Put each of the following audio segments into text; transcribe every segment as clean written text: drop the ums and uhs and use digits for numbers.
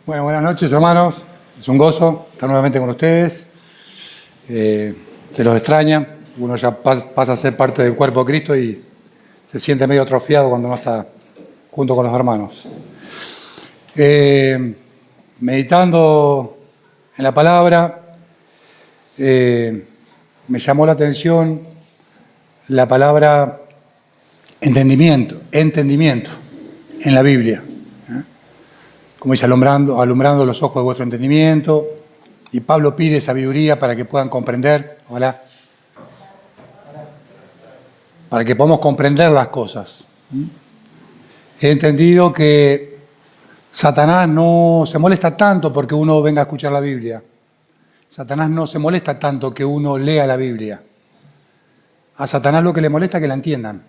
Bueno, buenas noches, hermanos. Es un gozo estar nuevamente con ustedes. Se los extraña. Uno ya pasa a ser parte del cuerpo de Cristo y se siente medio atrofiado cuando no está junto con los hermanos. Meditando en la palabra, me llamó la atención la palabra entendimiento en la Biblia. Como dice, alumbrando los ojos de vuestro entendimiento. Y Pablo pide sabiduría para que puedan comprender, ¿hola? Para que podamos comprender las cosas. He entendido que Satanás no se molesta tanto porque uno venga a escuchar la Biblia. Satanás no se molesta tanto que uno lea la Biblia. A Satanás lo que le molesta es que la entiendan.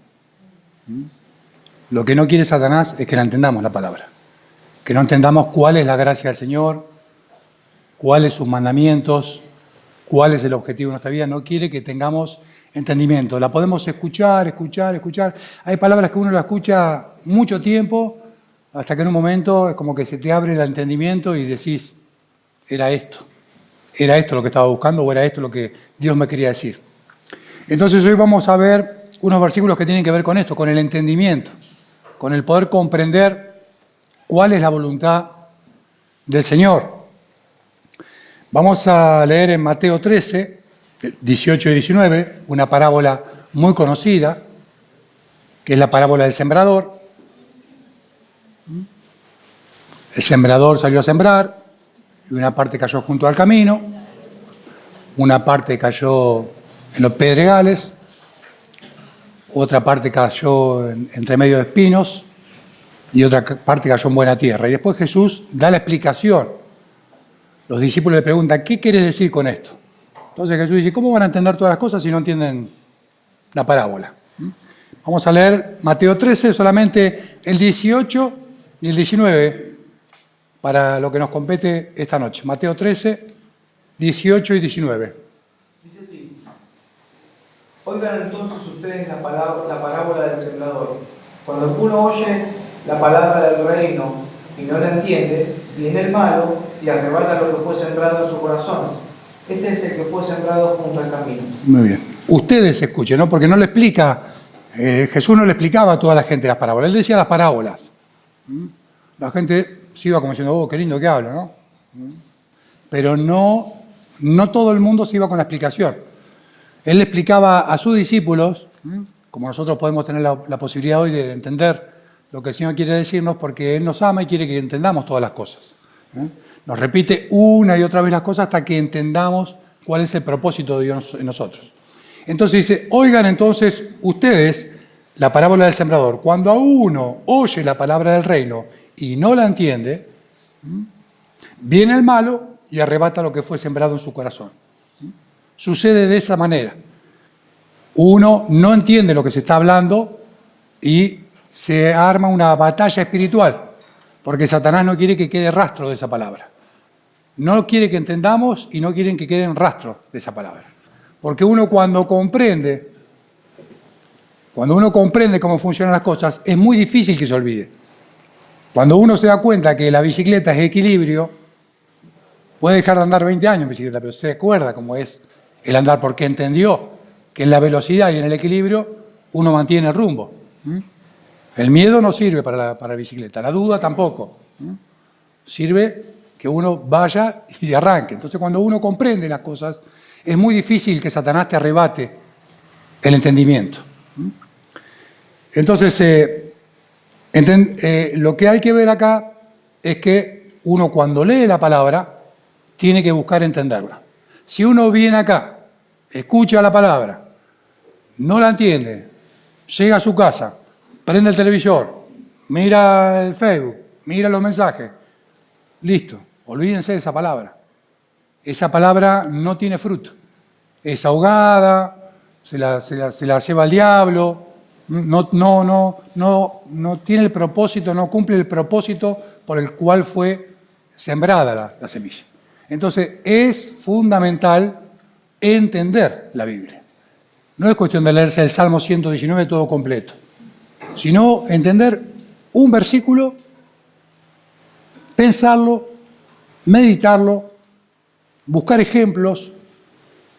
Lo que no quiere Satanás es que la entendamos la palabra. Que no entendamos cuál es la gracia del Señor, cuáles sus mandamientos, cuál es el objetivo de nuestra vida. No quiere que tengamos entendimiento. La podemos escuchar. Hay palabras que uno la escucha mucho tiempo, hasta que en un momento es como que se te abre el entendimiento y decís, era esto lo que estaba buscando o era esto lo que Dios me quería decir. Entonces hoy vamos a ver unos versículos que tienen que ver con esto, con el entendimiento, con el poder comprender cuál es la voluntad del Señor. Vamos a leer en Mateo 13, 18 y 19, una parábola muy conocida, que es la parábola del sembrador. El sembrador salió a sembrar, y una parte cayó junto al camino, una parte cayó en los pedregales, otra parte cayó entre medio de espinos, y otra parte cayó en buena tierra. Y después Jesús da la explicación. Los discípulos le preguntan, ¿qué quieres decir con esto? Entonces Jesús dice, ¿cómo van a entender todas las cosas si no entienden la parábola? Vamos a leer Mateo 13, solamente el 18 y el 19, para lo que nos compete esta noche. Mateo 13, 18 y 19. Dice así: Oigan entonces ustedes la parábola del sembrador. Cuando uno oye la palabra del reino y no la entiende, viene el malo y arrebata lo que fue sembrado en su corazón. Este es el que fue sembrado junto al camino. Muy bien. Ustedes escuchen, ¿no? Porque no le explica, Jesús no le explicaba a toda la gente las parábolas, él decía las parábolas. La gente se iba como diciendo, oh, qué lindo que habla, ¿no? Pero no todo el mundo se iba con la explicación. Él le explicaba a sus discípulos, como nosotros podemos tener la posibilidad hoy de entender lo que el Señor quiere decirnos, porque Él nos ama y quiere que entendamos todas las cosas. Nos repite una y otra vez las cosas hasta que entendamos cuál es el propósito de Dios en nosotros. Entonces dice, oigan entonces ustedes la parábola del sembrador. Cuando a uno oye la palabra del reino y no la entiende, viene el malo y arrebata lo que fue sembrado en su corazón. Sucede de esa manera. Uno no entiende lo que se está hablando y se arma una batalla espiritual, porque Satanás no quiere que quede rastro de esa palabra. No quiere que entendamos y no quieren que queden rastro de esa palabra. Porque uno cuando comprende cómo funcionan las cosas, es muy difícil que se olvide. Cuando uno se da cuenta que la bicicleta es equilibrio, puede dejar de andar 20 años en bicicleta, pero se acuerda cómo es el andar, porque entendió que en la velocidad y en el equilibrio uno mantiene el rumbo. El miedo no sirve para la bicicleta, la duda tampoco. Sirve que uno vaya y arranque. Entonces cuando uno comprende las cosas, es muy difícil que Satanás te arrebate el entendimiento. Entonces, lo que hay que ver acá es que uno cuando lee la palabra, tiene que buscar entenderla. Si uno viene acá, escucha la palabra, no la entiende, llega a su casa, prende el televisor, mira el Facebook, mira los mensajes, listo, olvídense de esa palabra. Esa palabra no tiene fruto, es ahogada, se la lleva al diablo, no tiene el propósito, no cumple el propósito por el cual fue sembrada la semilla. Entonces es fundamental entender la Biblia. No es cuestión de leerse el Salmo 119 todo completo, sino entender un versículo, pensarlo meditarlo, buscar ejemplos,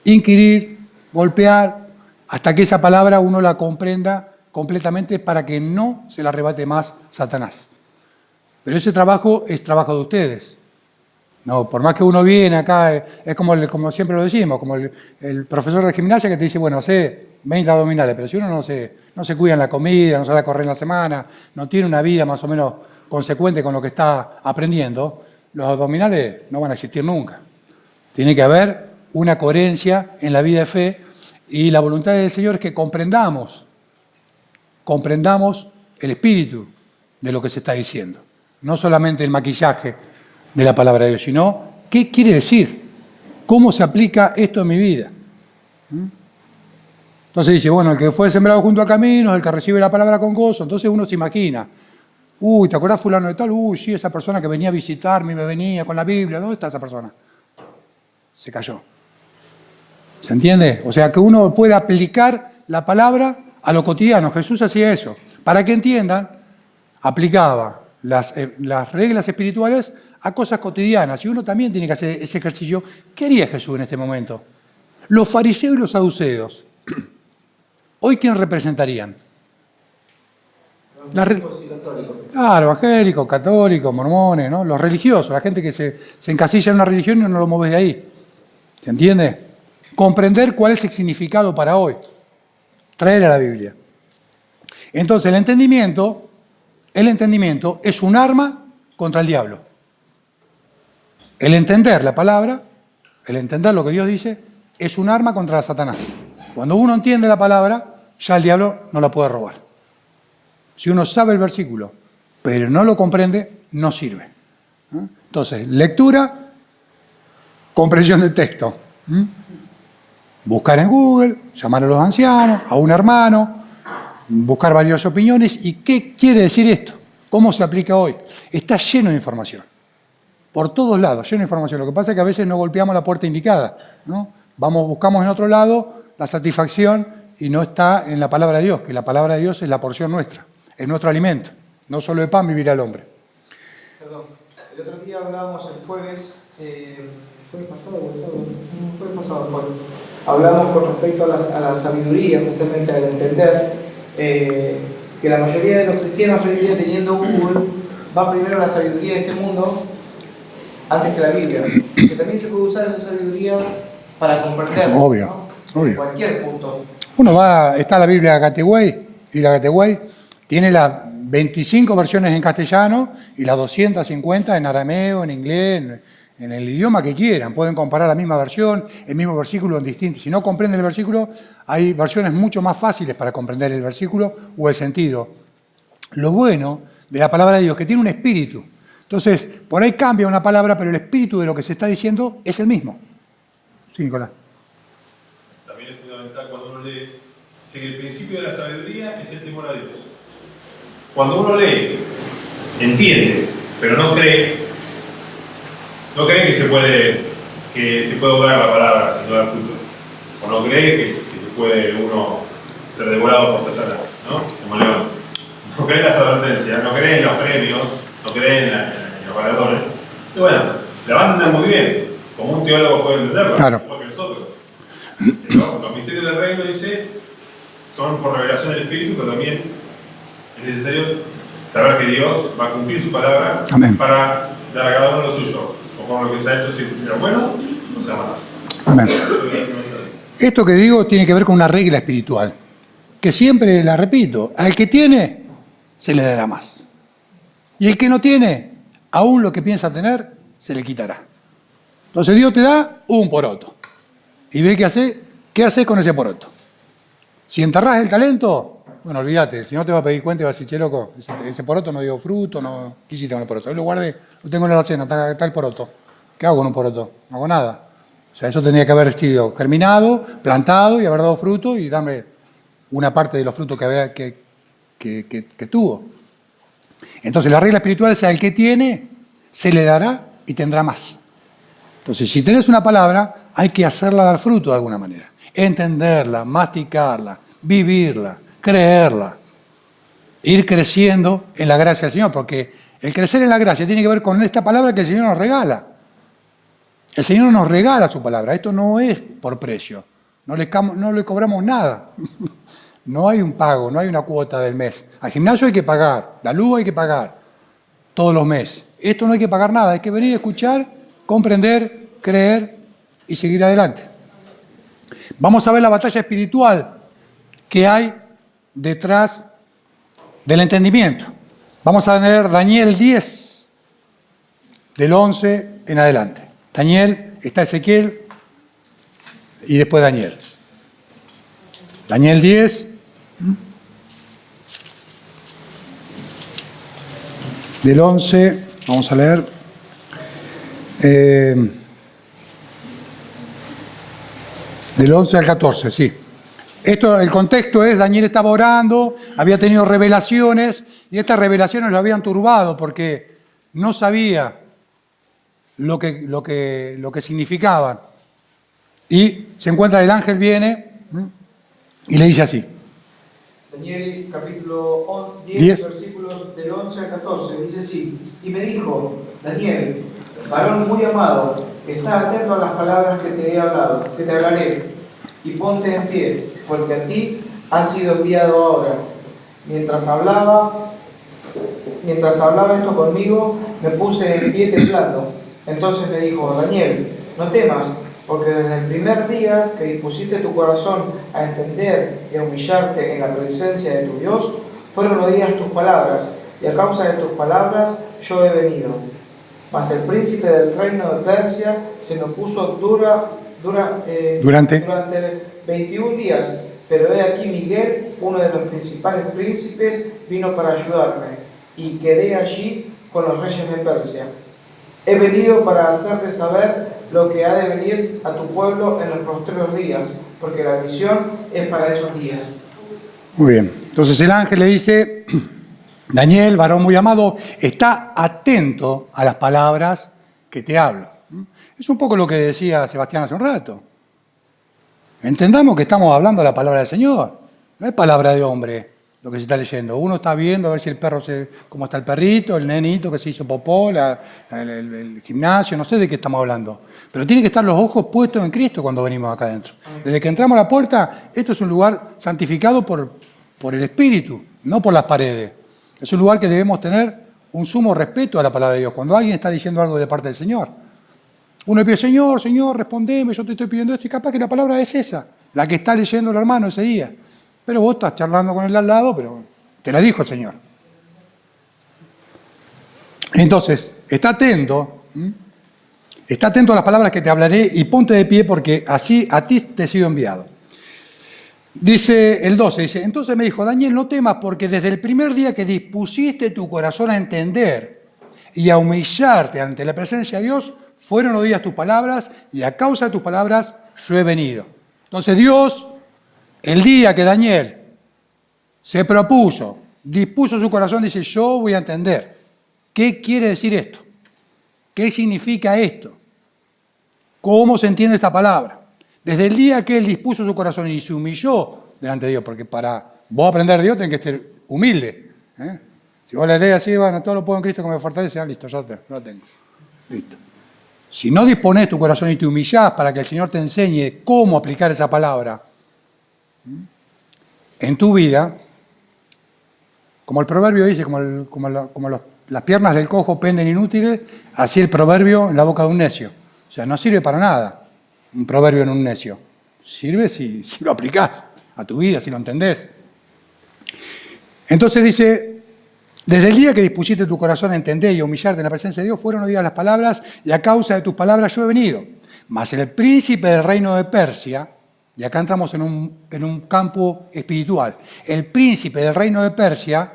inquirir, golpear, hasta que esa palabra uno la comprenda completamente para que no se la arrebate más Satanás. Pero ese trabajo es trabajo de ustedes. No, por más que uno viene acá, es como siempre lo decimos, como el profesor de gimnasia que te dice, bueno, hace 20 abdominales, pero si uno no se cuida en la comida, no sale a correr en la semana, no tiene una vida más o menos consecuente con lo que está aprendiendo, los abdominales no van a existir nunca. Tiene que haber una coherencia en la vida de fe y la voluntad del Señor es que comprendamos el espíritu de lo que se está diciendo. No solamente el maquillaje de la palabra de Dios, sino qué quiere decir, cómo se aplica esto en mi vida. Entonces dice, bueno, el que fue sembrado junto a caminos, el que recibe la palabra con gozo, entonces uno se imagina, ¿te acordás fulano de tal? Sí, esa persona que venía a visitarme y me venía con la Biblia, ¿dónde está esa persona? Se cayó. ¿Se entiende? O sea, que uno puede aplicar la palabra a lo cotidiano. Jesús hacía eso. Para que entiendan, aplicaba las reglas espirituales a cosas cotidianas. Y uno también tiene que hacer ese ejercicio. ¿Qué haría Jesús en este momento? Los fariseos y los saduceos, ¿hoy quién representarían? Claro, evangélicos, católicos, mormones, ¿no? Los religiosos, la gente que se encasilla en una religión y no lo mueves de ahí. ¿Se entiende? Comprender cuál es el significado para hoy. Traer a la Biblia. Entonces el entendimiento es un arma contra el diablo. El entender la palabra, el entender lo que Dios dice, es un arma contra Satanás. Cuando uno entiende la palabra, ya el diablo no la puede robar. Si uno sabe el versículo, pero no lo comprende, no sirve. Entonces, lectura, comprensión del texto. Buscar en Google, llamar a los ancianos, a un hermano, buscar varias opiniones. ¿Y qué quiere decir esto? ¿Cómo se aplica hoy? Está lleno de información. Por todos lados, lleno de información. Lo que pasa es que a veces no golpeamos la puerta indicada, ¿no? Buscamos en otro lado la satisfacción y no está en la palabra de Dios, que la palabra de Dios es la porción nuestra, es nuestro alimento. No solo de pan vivirá el hombre. Perdón, el otro día hablábamos el jueves, ¿jueves pasado? Hablábamos con respecto a la sabiduría, justamente al entender que la mayoría de los cristianos hoy día, teniendo Google, va primero a la sabiduría de este mundo antes que la Biblia. Que también se puede usar esa sabiduría para comprender, obvio, ¿no? Obvio. En cualquier punto. Está la Biblia Gateway, y la Gateway tiene las 25 versiones en castellano y las 250 en arameo, en inglés, en el idioma que quieran. Pueden comparar la misma versión, el mismo versículo en distintos. Si no comprenden el versículo, hay versiones mucho más fáciles para comprender el versículo o el sentido. Lo bueno de la palabra de Dios es que tiene un espíritu. Entonces, por ahí cambia una palabra, pero el espíritu de lo que se está diciendo es el mismo. Sí, Nicolás. También es fundamental cuando uno lee, dice que el principio de la sabiduría es el temor a Dios. Cuando uno lee, entiende, pero no cree que se puede orar la palabra y no dar fruto. O no cree que puede uno ser devorado por Satanás, ¿no? Como león. No cree en las advertencias, no cree en los premios, no cree en los galardones. Y bueno, la van a entender muy bien, como un teólogo puede entenderlo, claro, igual que nosotros. Pero los misterios del reino, dice, son por revelación del Espíritu, pero también es necesario saber que Dios va a cumplir su palabra. Amén. Para dar a cada uno lo suyo, o con lo que se ha hecho, si sea bueno o sea malo. Amén. Esto que digo tiene que ver con una regla espiritual, que siempre la repito: al que tiene, se le dará más. Y el que no tiene, aún lo que piensa tener, se le quitará. Entonces Dios te da un poroto. Y ve qué haces con ese poroto. Si enterrás el talento, bueno, olvídate, el Señor te va a pedir cuenta y va a decir: che, loco, ese poroto no dio fruto, no. ¿Qué hiciste con el poroto? Yo lo guardé, lo tengo en la alacena, está el poroto. ¿Qué hago con un poroto? No hago nada. O sea, eso tendría que haber sido germinado, plantado y haber dado fruto y darme una parte de los frutos que tuvo. Entonces la regla espiritual es: al que tiene, se le dará y tendrá más. Entonces, si tenés una palabra, hay que hacerla dar fruto de alguna manera. Entenderla, masticarla, vivirla, creerla. Ir creciendo en la gracia del Señor, porque el crecer en la gracia tiene que ver con esta palabra que el Señor nos regala. El Señor nos regala su palabra. Esto no es por precio. No le cobramos nada. No hay un pago, no hay una cuota del mes. Al gimnasio hay que pagar, la luz hay que pagar todos los meses. Esto no hay que pagar nada, hay que venir a escuchar, comprender, creer y seguir adelante. Vamos a ver la batalla espiritual que hay detrás del entendimiento. Vamos a leer Daniel 10, del 11 en adelante. Daniel, está Ezequiel y después Daniel. Daniel 10, del 11, vamos a leer. Del 11 al 14, sí. Esto, el contexto es, Daniel estaba orando, había tenido revelaciones, y estas revelaciones lo habían turbado porque no sabía lo que significaban. Y se encuentra, el ángel viene y le dice así. Daniel capítulo 10, 10. versículos del 11 al 14, dice así: y me dijo, Daniel, varón muy amado, está atento a las palabras que te he hablado, que te hablaré, y ponte en pie, porque a ti has sido enviado ahora. Mientras hablaba esto conmigo, me puse en pie temblando. Entonces me dijo, Daniel, no temas, porque desde el primer día que dispusiste tu corazón a entender y a humillarte en la presencia de tu Dios, fueron oídas tus palabras, y a causa de tus palabras yo he venido. Mas el príncipe del reino de Persia se me opuso durante 21 días, pero he aquí Miguel, uno de los principales príncipes, vino para ayudarme, y quedé allí con los reyes de Persia. He venido para hacerte saber lo que ha de venir a tu pueblo en los postreros días, porque la visión es para esos días. Muy bien. Entonces el ángel le dice, Daniel, varón muy amado, está atento a las palabras que te hablo. Es un poco lo que decía Sebastián hace un rato. Entendamos que estamos hablando de la palabra del Señor. No es palabra de hombre lo que se está leyendo. Uno está viendo a ver si el perro cómo está el perrito, el nenito que se hizo popó, el gimnasio, no sé de qué estamos hablando. Pero tienen que estar los ojos puestos en Cristo cuando venimos acá adentro. Desde que entramos a la puerta, esto es un lugar santificado por el Espíritu, no por las paredes. Es un lugar que debemos tener un sumo respeto a la palabra de Dios. Cuando alguien está diciendo algo de parte del Señor, uno le pide, Señor, respondeme, yo te estoy pidiendo esto, y capaz que la palabra es esa, la que está leyendo el hermano ese día. Pero vos estás charlando con él al lado, pero te la dijo el Señor. Entonces, está atento a las palabras que te hablaré y ponte de pie porque así a ti te he sido enviado. Dice el 12, entonces me dijo, Daniel, no temas porque desde el primer día que dispusiste tu corazón a entender y a humillarte ante la presencia de Dios, fueron oídas tus palabras y a causa de tus palabras yo he venido. Entonces Dios, el día que Daniel se propuso, dispuso su corazón, dice, yo voy a entender. ¿Qué quiere decir esto? ¿Qué significa esto? ¿Cómo se entiende esta palabra? Desde el día que él dispuso su corazón y se humilló delante de Dios, porque para vos aprender de Dios tenés que ser humilde. Si vos le lees así, bueno, todo lo puedo en Cristo que me fortalece, listo, ya lo tengo. Listo. Si no disponés tu corazón y te humillás para que el Señor te enseñe cómo aplicar esa palabra en tu vida, como el proverbio dice, las piernas del cojo penden inútiles, así el proverbio en la boca de un necio. O sea, no sirve para nada un proverbio en un necio. Sirve si lo aplicás a tu vida, si lo entendés. Entonces dice, desde el día que dispusiste tu corazón a entender y a humillarte en la presencia de Dios, fueron oídas las palabras y a causa de tus palabras yo he venido. Mas el príncipe del reino de Persia, y acá entramos en un campo espiritual, el príncipe del reino de Persia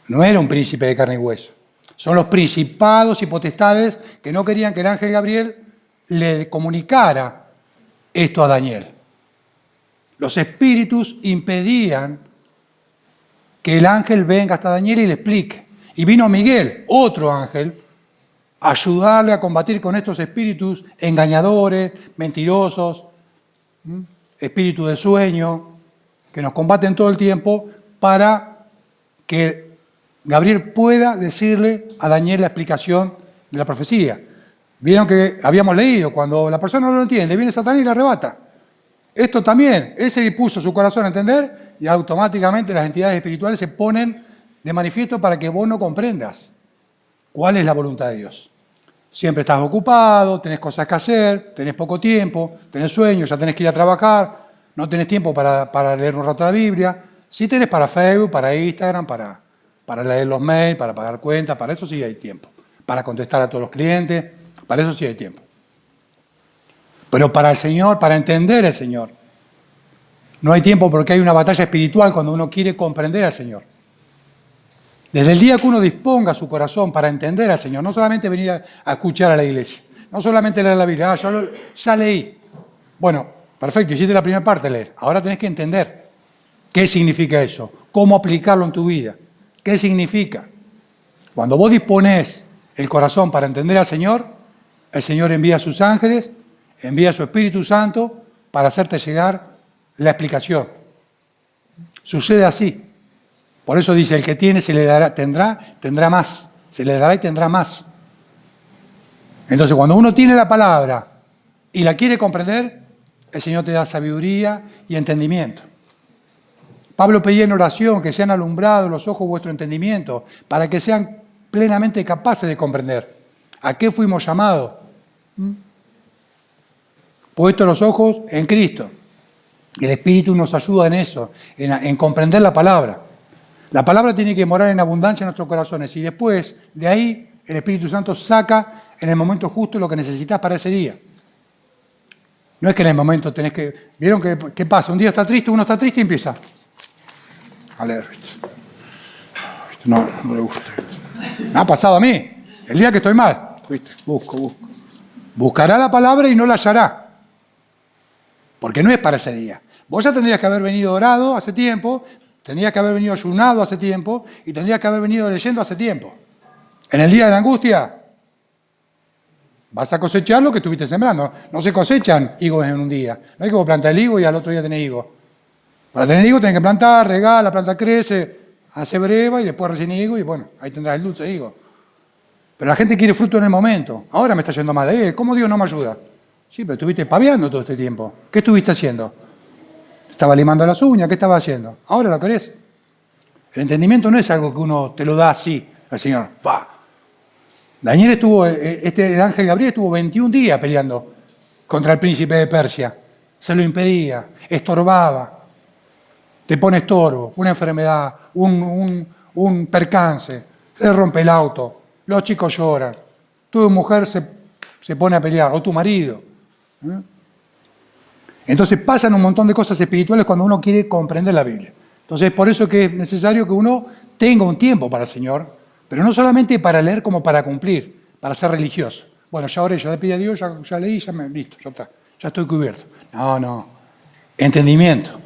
no era un príncipe de carne y hueso. Son los principados y potestades que no querían que el ángel Gabriel le comunicara esto a Daniel. Los espíritus impedían que el ángel venga hasta Daniel y le explique. Y vino Miguel, otro ángel, a ayudarle a combatir con estos espíritus engañadores, mentirosos, espíritus de sueño, que nos combaten todo el tiempo para que Gabriel pueda decirle a Daniel la explicación de la profecía. Vieron que habíamos leído, cuando la persona no lo entiende, viene Satanás y la arrebata. Esto también, él se dispuso su corazón a entender y automáticamente las entidades espirituales se ponen de manifiesto para que vos no comprendas cuál es la voluntad de Dios. Siempre estás ocupado, tenés cosas que hacer, tenés poco tiempo, tenés sueños, ya tenés que ir a trabajar, no tenés tiempo para leer un rato la Biblia. Sí tenés para Facebook, para Instagram, para leer los mails, para pagar cuentas, para eso sí hay tiempo. Para contestar a todos los clientes, para eso sí hay tiempo. Pero para el Señor, para entender al Señor, no hay tiempo porque hay una batalla espiritual cuando uno quiere comprender al Señor. Desde el día que uno disponga su corazón para entender al Señor, no solamente venir a escuchar a la iglesia, no solamente leer la Biblia, ya leí. Bueno, perfecto, hiciste la primera parte, leer. Ahora tenés que entender qué significa eso, cómo aplicarlo en tu vida, qué significa. Cuando vos disponés el corazón para entender al Señor, el Señor envía a sus ángeles, envía a su Espíritu Santo para hacerte llegar la explicación. Sucede así. Por eso dice, el que tiene se le dará, tendrá más. Se le dará y tendrá más. Entonces, cuando uno tiene la palabra y la quiere comprender, el Señor te da sabiduría y entendimiento. Pablo pedía en oración que sean alumbrados los ojos de vuestro entendimiento para que sean plenamente capaces de comprender a qué fuimos llamados. Puestos los ojos en Cristo. El Espíritu nos ayuda en eso, en comprender la palabra. La palabra tiene que morar en abundancia en nuestros corazones y después de ahí el Espíritu Santo saca en el momento justo lo que necesitas para ese día. No es que en el momento tenés que... ¿Vieron qué pasa? Un día está triste, uno está triste y empieza a leer. No le gusta. Me ha pasado a mí. El día que estoy mal, ¿viste? Busco. Buscará la palabra y no la hallará. Porque no es para ese día. Vos ya tendrías que haber venido orado hace tiempo, tendrías que haber venido ayunado hace tiempo y tendrías que haber venido leyendo hace tiempo. En el día de la angustia vas a cosechar lo que estuviste sembrando. No se cosechan higos en un día. No hay que vos plantar el higo y al otro día tenés higo. Para tener higo tenés que plantar, regar, la planta crece, hace breva y después recién higo y bueno, ahí tendrás el dulce higo. Pero la gente quiere fruto en el momento. Ahora me está yendo mal. ¿Cómo Dios no me ayuda? Sí, pero estuviste paviando todo este tiempo. ¿Qué estuviste haciendo? Estaba limando las uñas, ¿qué estaba haciendo? Ahora lo querés. El entendimiento no es algo que uno te lo da así, al Señor. ¡Bah! Daniel el ángel Gabriel estuvo 21 días peleando contra el príncipe de Persia. Se lo impedía, estorbaba. Te pone estorbo, una enfermedad, un percance, se rompe el auto, los chicos lloran, tu mujer se pone a pelear, o tu marido. Entonces pasan un montón de cosas espirituales cuando uno quiere comprender la Biblia. Entonces por eso que es necesario que uno tenga un tiempo para el Señor, pero no solamente para leer como para cumplir, para ser religioso. Bueno, ya oré, ya le pedí a Dios, ya leí, listo, ya está, ya estoy cubierto. No, entendimiento.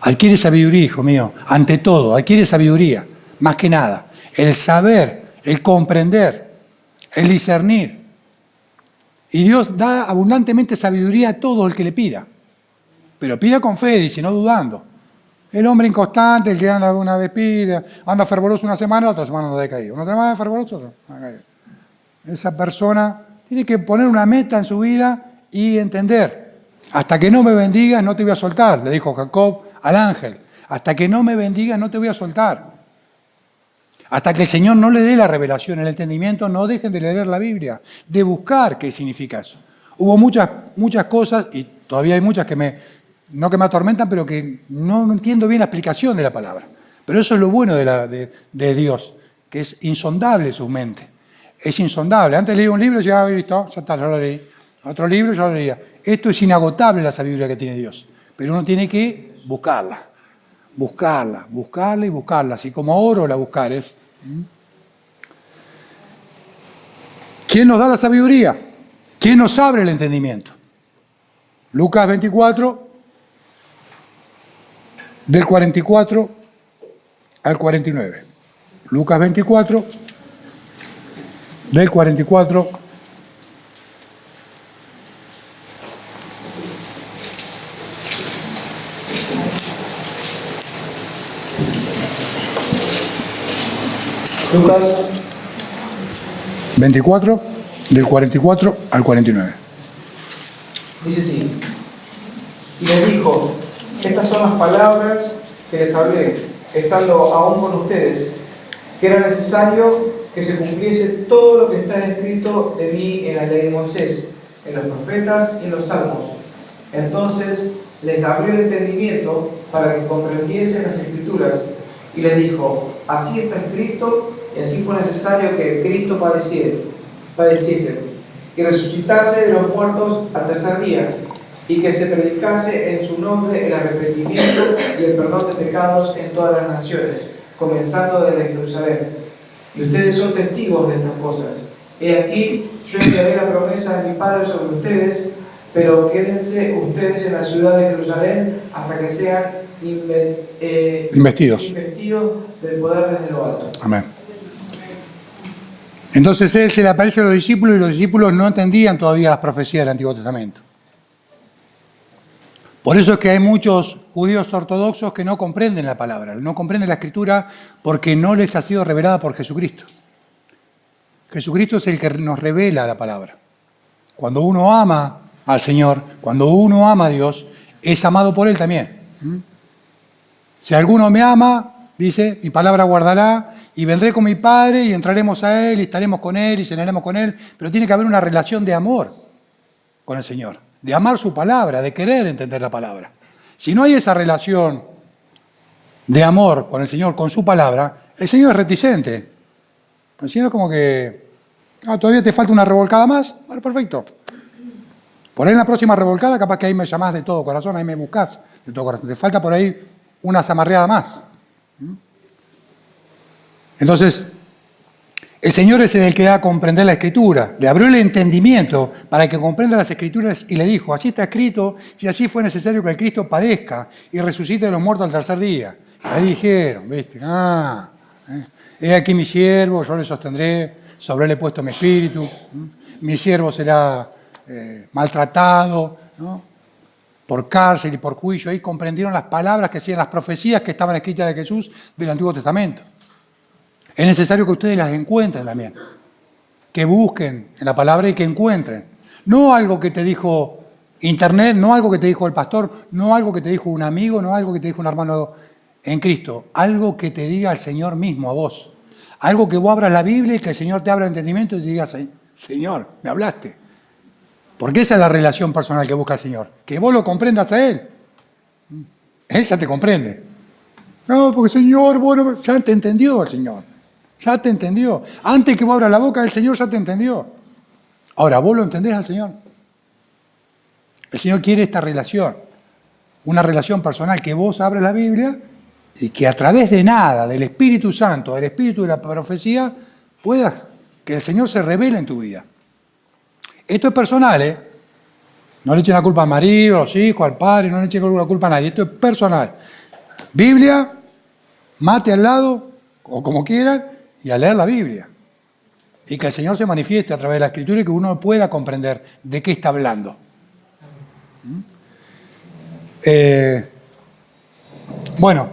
Adquiere sabiduría, hijo mío, ante todo, adquiere sabiduría, más que nada. El saber, el comprender, el discernir. Y Dios da abundantemente sabiduría a todo el que le pida. Pero pida con fe, dice, no dudando. El hombre inconstante, el que anda una vez pide, anda fervoroso una semana, la otra semana no ha decaído. Una semana fervoroso, otra no ha decaído. Esa persona tiene que poner una meta en su vida y entender. Hasta que no me bendigas no te voy a soltar, le dijo Jacob al ángel. Hasta que no me bendigas no te voy a soltar. Hasta que el Señor no le dé la revelación, el entendimiento, no dejen de leer la Biblia, de buscar qué significa eso. Hubo muchas cosas, y todavía hay muchas no que me atormentan, pero que no entiendo bien la explicación de la palabra. Pero eso es lo bueno de Dios, que es insondable su mente. Es insondable. Antes leía un libro y llegaba y listo, ya está, ya lo leí. Otro libro ya lo leía. Esto es inagotable la sabiduría que tiene Dios. Pero uno tiene que buscarla. Buscarla y buscarla. Así como oro la buscares. ¿Quién nos da la sabiduría? ¿Quién nos abre el entendimiento? Lucas 24, del 44 al 49. Lucas 24, del 44 Lucas 24, Del 44 al 49. Dice así: y les dijo, estas son las palabras que les hablé, estando aún con ustedes, que era necesario que se cumpliese todo lo que está escrito de mí en la ley de Moisés, en los profetas y en los salmos. Entonces les abrió el entendimiento para que comprendiesen las escrituras, y les dijo, así está escrito, y así fue necesario que Cristo padeciese, que resucitase de los muertos al tercer día, y que se predicase en su nombre el arrepentimiento y el perdón de pecados en todas las naciones, comenzando desde Jerusalén. Y ustedes son testigos de estas cosas. He aquí, yo enviaré la promesa de mi Padre sobre ustedes, pero quédense ustedes en la ciudad de Jerusalén hasta que sean investidos del poder desde lo alto. Amén. Entonces él se le aparece a los discípulos y los discípulos no entendían todavía las profecías del Antiguo Testamento. Por eso es que hay muchos judíos ortodoxos que no comprenden la palabra, no comprenden la Escritura porque no les ha sido revelada por Jesucristo. Jesucristo es el que nos revela la palabra. Cuando uno ama al Señor, cuando uno ama a Dios, es amado por Él también. Si alguno me ama, dice, mi palabra guardará, y vendré con mi Padre, y entraremos a Él, y estaremos con Él, y cenaremos con Él. Pero tiene que haber una relación de amor con el Señor, de amar su palabra, de querer entender la palabra. Si no hay esa relación de amor con el Señor, con su palabra, el Señor es reticente. El Señor es como que, todavía te falta una revolcada más. Bueno, perfecto. Por ahí en la próxima revolcada, capaz que ahí me llamás de todo corazón, ahí me buscás de todo corazón. Te falta por ahí una zamarreada más. Entonces, el Señor es el que da a comprender la Escritura. Le abrió el entendimiento para que comprenda las Escrituras y le dijo, así está escrito y así fue necesario que el Cristo padezca y resucite de los muertos al tercer día. Ahí dijeron, ¿viste? He aquí mi siervo, yo le sostendré, sobre él he puesto mi espíritu. Mi siervo será maltratado, ¿no? Por cárcel y por juicio. Ahí comprendieron las palabras que hacían las profecías que estaban escritas de Jesús del Antiguo Testamento. Es necesario que ustedes las encuentren también, que busquen en la palabra y que encuentren. No algo que te dijo internet, no algo que te dijo el pastor, no algo que te dijo un amigo, no algo que te dijo un hermano en Cristo, algo que te diga el Señor mismo a vos. Algo que vos abras la Biblia y que el Señor te abra el entendimiento y te diga, Señor, me hablaste. Porque esa es la relación personal que busca el Señor, que vos lo comprendas a Él. Él ya te comprende. No, porque Señor, bueno, ya te entendió el Señor. Ya te entendió. Antes que vos abras la boca, el Señor ya te entendió. Ahora, ¿vos lo entendés al Señor? El Señor quiere esta relación. Una relación personal, que vos abras la Biblia y que a través de nada, del Espíritu Santo, del Espíritu de la profecía, puedas que el Señor se revele en tu vida. Esto es personal, ¿eh? No le echen la culpa al marido, a los hijos, al padre, no le echen la culpa a nadie. Esto es personal. Biblia, mate al lado, o como quieran, y a leer la Biblia. Y que el Señor se manifieste a través de la Escritura y que uno pueda comprender de qué está hablando. Bueno,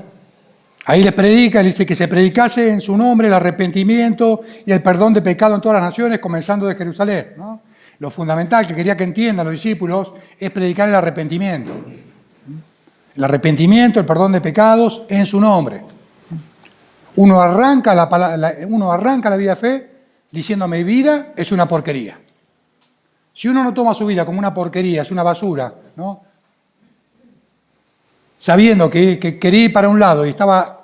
ahí les predica, dice que se predicase en su nombre el arrepentimiento y el perdón de pecado en todas las naciones, comenzando de Jerusalén, ¿no? Lo fundamental que quería que entiendan los discípulos es predicar el arrepentimiento. El arrepentimiento, el perdón de pecados en su nombre. Uno arranca la vida de fe diciendo mi vida es una porquería. Si uno no toma su vida como una porquería, es una basura, ¿no? Sabiendo que quería ir para un lado y estaba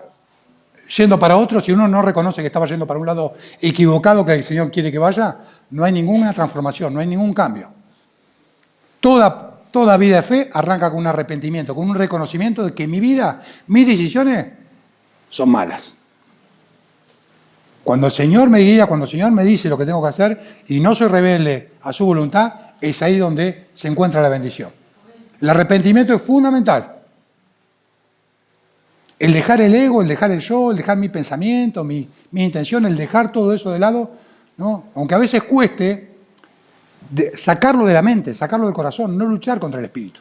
yendo para otro, si uno no reconoce que estaba yendo para un lado equivocado que el Señor quiere que vaya, no hay ninguna transformación, no hay ningún cambio. Toda vida de fe arranca con un arrepentimiento, con un reconocimiento de que mi vida, mis decisiones son malas. Cuando el Señor me guía, cuando el Señor me dice lo que tengo que hacer y no soy rebelde a su voluntad, es ahí donde se encuentra la bendición. El arrepentimiento es fundamental. El dejar el ego, el dejar el yo, el dejar mi pensamiento, mi intención, el dejar todo eso de lado, ¿no? Aunque a veces cueste sacarlo de la mente, sacarlo del corazón, no luchar contra el espíritu.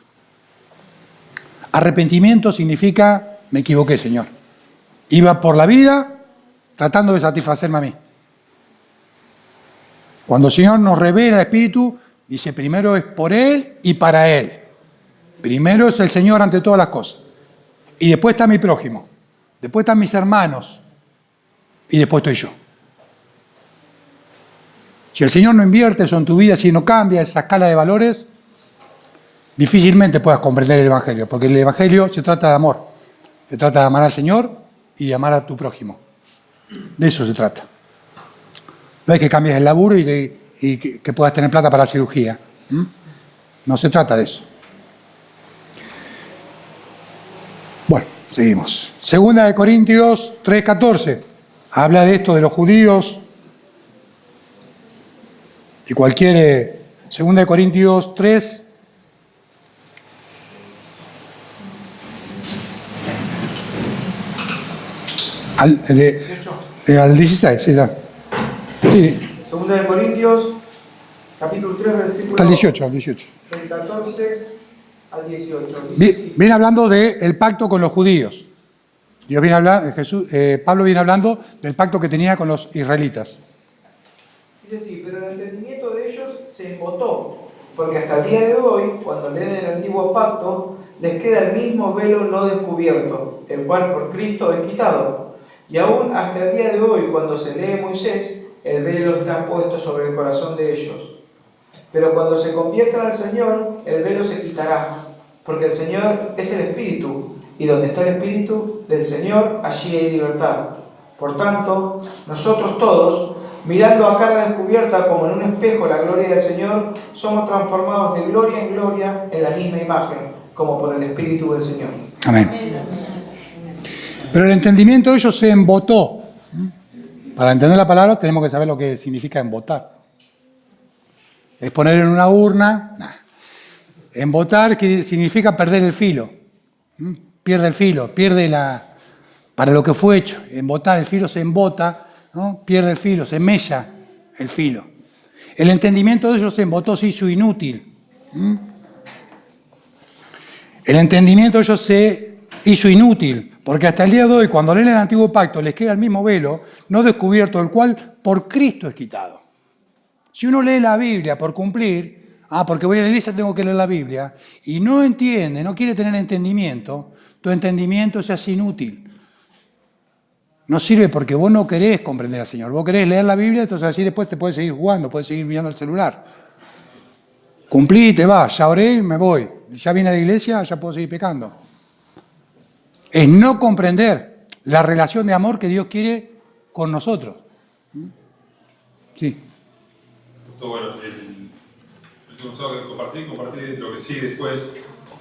Arrepentimiento significa, me equivoqué, Señor. Iba por la vida tratando de satisfacerme a mí. Cuando el Señor nos revela el Espíritu, dice primero es por Él y para Él. Primero es el Señor ante todas las cosas. Y después está mi prójimo. Después están mis hermanos. Y después estoy yo. Si el Señor no invierte eso en tu vida, si no cambia esa escala de valores, difícilmente puedas comprender el Evangelio. Porque el Evangelio se trata de amor. Se trata de amar al Señor y de amar a tu prójimo. De eso se trata. No es que cambies el laburo y que puedas tener plata para la cirugía. No se trata de eso. Bueno, seguimos. Segunda de Corintios 3:14. Habla de esto de los judíos. Y cualquier... Segunda de Corintios 3. Al 16, sí, da. Sí. Segunda de Corintios, capítulo 3, versículo... Al 18, al 18. Del 14 al 18. Viene hablando del pacto con los judíos. Dios viene hablando, Pablo viene hablando del pacto que tenía con los israelitas. Dice así, pero el entendimiento de ellos se embotó, porque hasta el día de hoy, cuando leen el antiguo pacto, les queda el mismo velo no descubierto, el cual por Cristo es quitado. Y aún hasta el día de hoy, cuando se lee Moisés, el velo está puesto sobre el corazón de ellos. Pero cuando se conviertan al Señor, el velo se quitará, porque el Señor es el Espíritu, y donde está el Espíritu del Señor, allí hay libertad. Por tanto, nosotros todos, mirando a cara descubierta como en un espejo la gloria del Señor, somos transformados de gloria en gloria en la misma imagen, como por el Espíritu del Señor. Amén. Pero el entendimiento de ellos se embotó. Para entender la palabra tenemos que saber lo que significa embotar. ¿Es poner en una urna? Nah. Embotar significa perder el filo. Pierde el filo, pierde para lo que fue hecho. Embotar, el filo se embota, ¿no? Pierde el filo, se mella el filo. El entendimiento de ellos se embotó, se hizo inútil. El entendimiento de ellos se hizo inútil, porque hasta el día de hoy, cuando leen el antiguo pacto, les queda el mismo velo, no descubierto, el cual por Cristo es quitado. Si uno lee la Biblia por cumplir, porque voy a la iglesia, tengo que leer la Biblia, y no entiende, no quiere tener entendimiento, tu entendimiento se hace inútil. No sirve porque vos no querés comprender al Señor. Vos querés leer la Biblia, entonces así después te puedes seguir jugando, puedes seguir mirando el celular. Cumplí y te vas, ya oré y me voy. Ya vine a la iglesia, ya puedo seguir pecando. Es no comprender la relación de amor que Dios quiere con nosotros. Sí. Justo, bueno, el consejo que compartí lo que sigue después.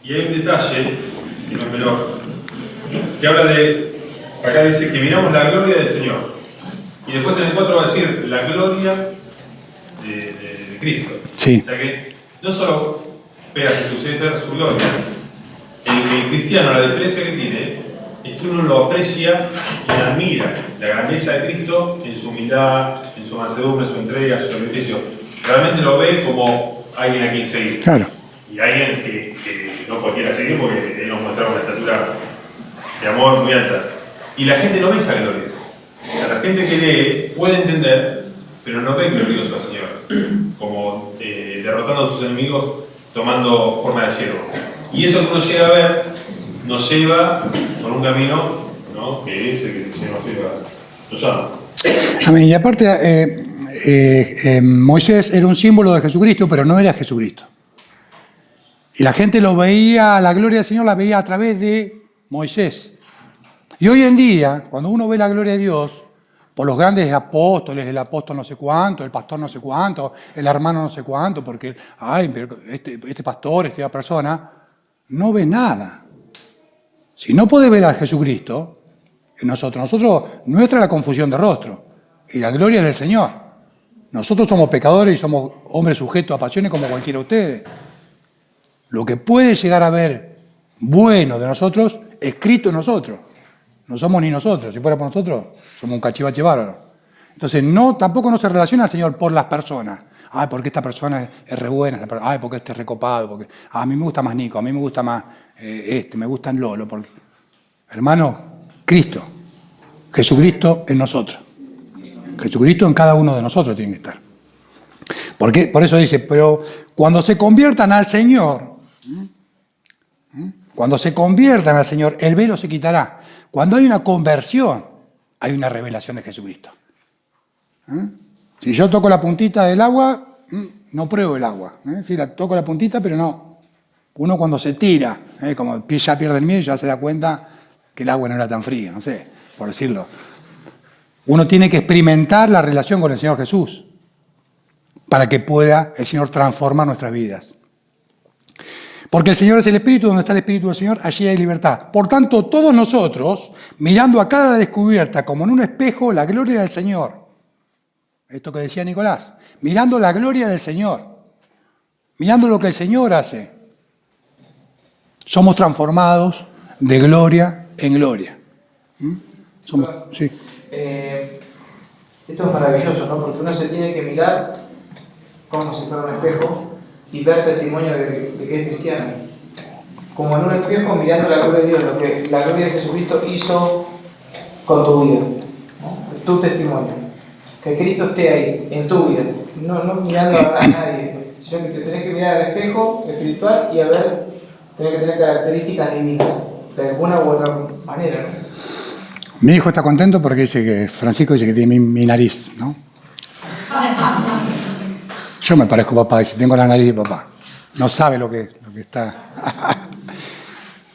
Y hay un detalle, que no es menor, que habla de, acá dice que miramos la gloria del Señor. Y después en el 4 va a decir la gloria de Cristo. Sí. O sea que no solo vea que sucede su gloria, el cristiano, la diferencia que tiene es que uno lo aprecia y admira la grandeza de Cristo en su humildad, en su mansedumbre, en su entrega, en su sacrificio. Realmente lo ve como alguien a quien seguir. Claro. Y alguien que no cualquiera seguir porque él nos muestra una estatura de amor muy alta. Y la gente no ve esa gloria. O sea, la gente que lee puede entender, pero no ve glorioso al Señor, como derrotando a sus enemigos, tomando forma de siervo. Y eso que uno llega a ver, nos lleva por un camino, ¿no?, que es el que el Señor nos llama. Amén. Y aparte, Moisés era un símbolo de Jesucristo, pero no era Jesucristo. Y la gente lo veía, la gloria del Señor la veía a través de Moisés. Y hoy en día, cuando uno ve la gloria de Dios, por los grandes apóstoles, el apóstol no sé cuánto, el pastor no sé cuánto, el hermano no sé cuánto, porque pero este pastor, esta persona, no ve nada. Si no puede ver a Jesucristo, en nosotros, nuestra es la confusión de rostro y la gloria es del Señor. Nosotros somos pecadores y somos hombres sujetos a pasiones como cualquiera de ustedes. Lo que puede llegar a ver bueno de nosotros, escrito en nosotros. No somos ni nosotros. Si fuera por nosotros, somos un cachivache bárbaro. Entonces, tampoco no se relaciona al Señor por las personas. Porque esta persona es re buena. Porque este es recopado. Porque a mí me gusta más Nico, a mí me gusta más me gusta Lolo. Porque... Hermano, Cristo. Jesucristo en nosotros. Jesucristo en cada uno de nosotros tiene que estar. Por eso dice, pero cuando se conviertan al Señor, el velo se quitará. Cuando hay una conversión, hay una revelación de Jesucristo. Si yo toco la puntita del agua, no pruebo el agua. Sí, toco la puntita, pero no. Uno cuando se tira, como ya pierde el miedo y ya se da cuenta que el agua no era tan fría, no sé, por decirlo. Uno tiene que experimentar la relación con el Señor Jesús para que pueda el Señor transformar nuestras vidas. Porque el Señor es el Espíritu, donde está el Espíritu del Señor, allí hay libertad. Por tanto, todos nosotros, mirando a cara descubierta, como en un espejo, la gloria del Señor. Esto que decía Nicolás, mirando la gloria del Señor, mirando lo que el Señor hace, somos transformados de gloria en gloria. Sí. Esto es maravilloso, ¿no? Porque uno se tiene que mirar como si fuera un espejo y ver testimonio de que es cristiano. Como en un espejo mirando la gloria de Dios, lo que la gloria de Jesucristo hizo con tu vida, ¿no? Tu testimonio. Que Cristo esté ahí, en tu vida. No mirando a nadie, sino que te tenés que mirar al espejo espiritual y a ver, tenés que tener características divinas, de alguna u otra manera, ¿no? Mi hijo está contento porque dice que Francisco dice que tiene mi nariz, ¿no? Yo me parezco a papá, dice, tengo la nariz de papá. No sabe lo que está.